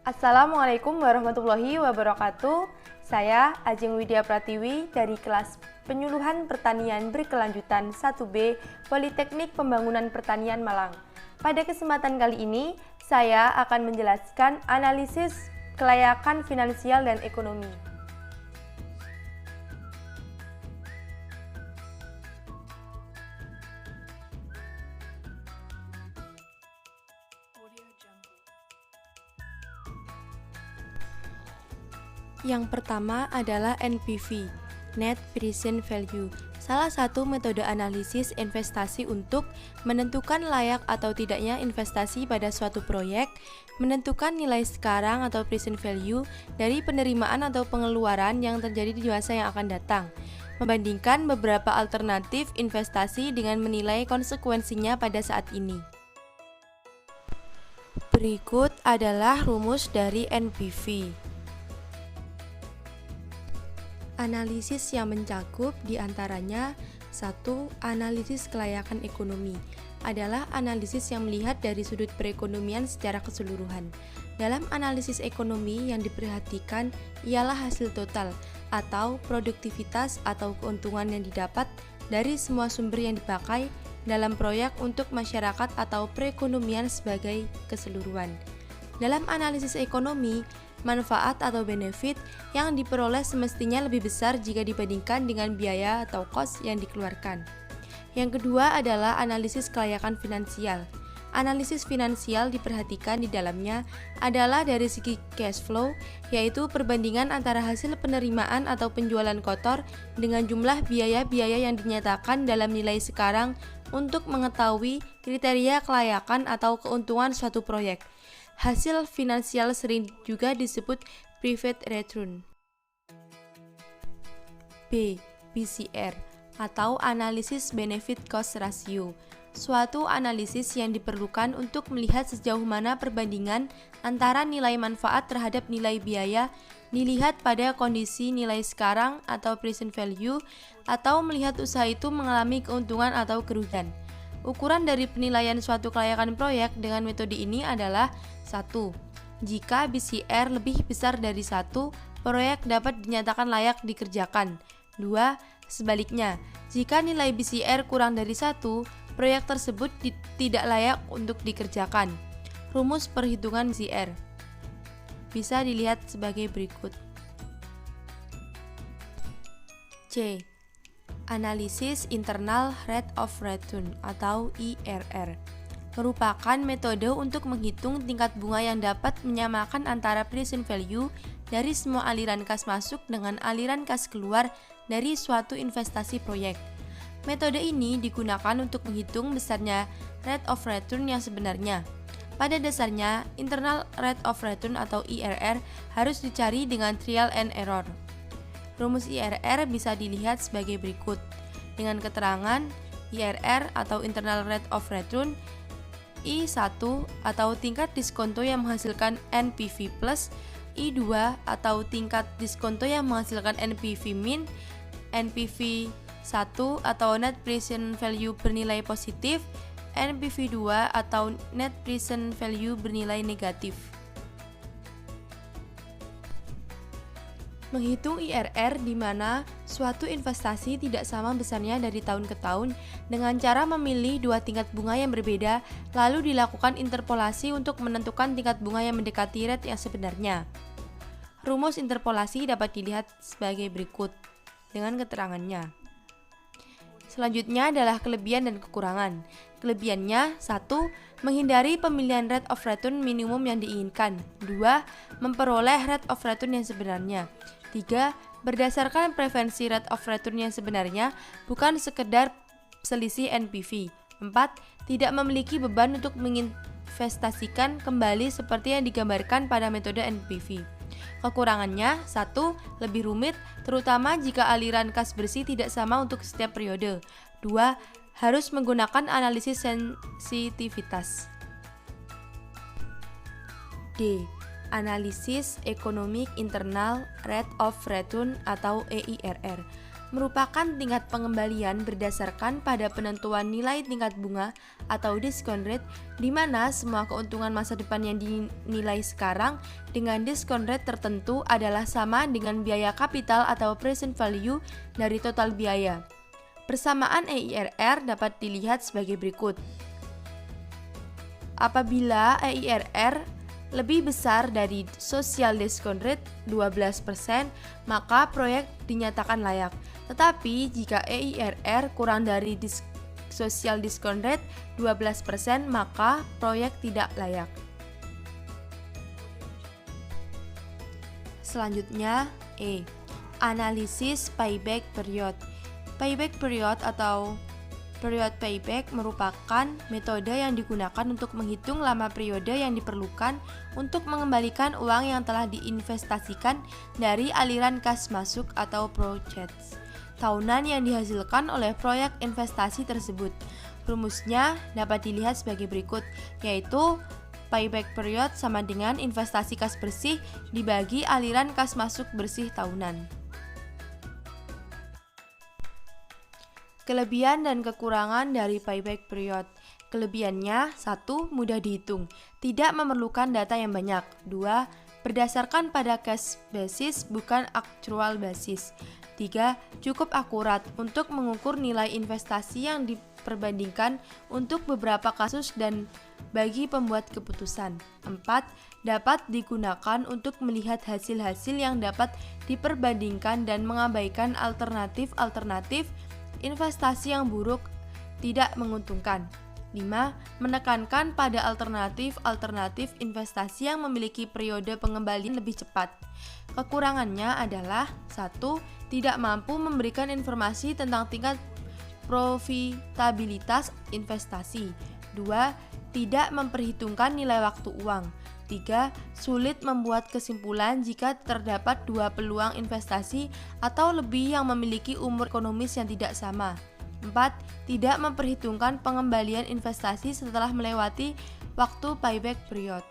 Assalamualaikum warahmatullahi wabarakatuh. Saya Ajeng Widya Pratiwi dari kelas Penyuluhan Pertanian Berkelanjutan 1B Politeknik Pembangunan Pertanian Malang. Pada kesempatan kali ini, saya akan menjelaskan analisis kelayakan finansial dan ekonomi. Yang pertama adalah NPV, Net Present Value, salah satu metode analisis investasi untuk menentukan layak atau tidaknya investasi pada suatu proyek, menentukan nilai sekarang atau present value dari penerimaan atau pengeluaran yang terjadi di masa yang akan datang, membandingkan beberapa alternatif investasi dengan menilai konsekuensinya pada saat ini. Berikut adalah rumus dari NPV. Analisis yang mencakup diantaranya 1. Analisis kelayakan ekonomi adalah analisis yang melihat dari sudut perekonomian secara keseluruhan. Dalam analisis ekonomi yang diperhatikan ialah hasil total atau produktivitas atau keuntungan yang didapat dari semua sumber yang dipakai dalam proyek untuk masyarakat atau perekonomian sebagai keseluruhan. Dalam analisis ekonomi, manfaat atau benefit yang diperoleh semestinya lebih besar jika dibandingkan dengan biaya atau cost yang dikeluarkan. Yang kedua adalah analisis kelayakan finansial. Analisis finansial diperhatikan di dalamnya adalah dari segi cash flow, yaitu perbandingan antara hasil penerimaan atau penjualan kotor dengan jumlah biaya-biaya yang dinyatakan dalam nilai sekarang untuk mengetahui kriteria kelayakan atau keuntungan suatu proyek. Hasil finansial sering juga disebut private return. B. BCR atau analisis benefit cost ratio, suatu analisis yang diperlukan untuk melihat sejauh mana perbandingan antara nilai manfaat terhadap nilai biaya dilihat pada kondisi nilai sekarang atau present value, atau melihat usaha itu mengalami keuntungan atau kerugian. Ukuran dari penilaian suatu kelayakan proyek dengan metode ini adalah 1. Jika BCR lebih besar dari 1, proyek dapat dinyatakan layak dikerjakan. 2. Sebaliknya, jika nilai BCR kurang dari 1, proyek tersebut tidak layak untuk dikerjakan. Rumus perhitungan BCR bisa dilihat sebagai berikut. C. Analisis Internal Rate of Return atau IRR merupakan metode untuk menghitung tingkat bunga yang dapat menyamakan antara present value dari semua aliran kas masuk dengan aliran kas keluar dari suatu investasi proyek. Metode ini digunakan untuk menghitung besarnya rate of return yang sebenarnya. Pada dasarnya, internal rate of return atau IRR harus dicari dengan trial and error. Rumus IRR bisa dilihat sebagai berikut. Dengan keterangan, IRR atau internal rate of return I1 atau tingkat diskonto yang menghasilkan NPV plus, I2 atau tingkat diskonto yang menghasilkan NPV min, NPV 1 atau net present value bernilai positif, NPV 2 atau net present value bernilai negatif. Menghitung IRR di mana suatu investasi tidak sama besarnya dari tahun ke tahun dengan cara memilih dua tingkat bunga yang berbeda, lalu dilakukan interpolasi untuk menentukan tingkat bunga yang mendekati rate yang sebenarnya. Rumus interpolasi dapat dilihat sebagai berikut dengan keterangannya. Selanjutnya adalah kelebihan dan kekurangan. Kelebihannya 1. Menghindari pemilihan rate of return minimum yang diinginkan. 2. Memperoleh rate of return yang sebenarnya. 3. Berdasarkan preferensi rate of return yang sebenarnya, bukan sekedar selisih NPV. 4. Tidak memiliki beban untuk menginvestasikan kembali seperti yang digambarkan pada metode NPV. Kekurangannya 1. Lebih rumit, terutama jika aliran kas bersih tidak sama untuk setiap periode. 2. Harus menggunakan analisis sensitivitas. D. Analisis Economic Internal Rate of Return atau EIRR merupakan tingkat pengembalian berdasarkan pada penentuan nilai tingkat bunga atau discount rate, di mana semua keuntungan masa depan yang dinilai sekarang dengan discount rate tertentu adalah sama dengan biaya kapital atau present value dari total biaya. Persamaan EIRR dapat dilihat sebagai berikut. Apabila EIRR lebih besar dari social discount rate 12%, maka proyek dinyatakan layak. Tetapi jika EIRR kurang dari social discount rate 12%, maka proyek tidak layak. Selanjutnya, analisis payback period. Payback period atau period payback merupakan metode yang digunakan untuk menghitung lama periode yang diperlukan untuk mengembalikan uang yang telah diinvestasikan dari aliran kas masuk atau projects tahunan yang dihasilkan oleh proyek investasi tersebut. Rumusnya dapat dilihat sebagai berikut, yaitu payback period sama dengan investasi kas bersih dibagi aliran kas masuk bersih tahunan. Kelebihan dan kekurangan dari payback period. Kelebihannya, 1. Mudah dihitung, tidak memerlukan data yang banyak. 2. Berdasarkan pada cash basis bukan actual basis. 3. Cukup akurat untuk mengukur nilai investasi yang diperbandingkan untuk beberapa kasus dan bagi pembuat keputusan. 4. Dapat digunakan untuk melihat hasil-hasil yang dapat diperbandingkan dan mengabaikan alternatif-alternatif investasi yang buruk tidak menguntungkan. 5. Menekankan pada alternatif investasi yang memiliki periode pengembalian lebih cepat. Kekurangannya adalah 1. Tidak mampu memberikan informasi tentang tingkat profitabilitas investasi. 2. Tidak memperhitungkan nilai waktu uang. 3. Sulit membuat kesimpulan jika terdapat dua peluang investasi atau lebih yang memiliki umur ekonomis yang tidak sama. 4. Tidak memperhitungkan pengembalian investasi setelah melewati waktu payback period.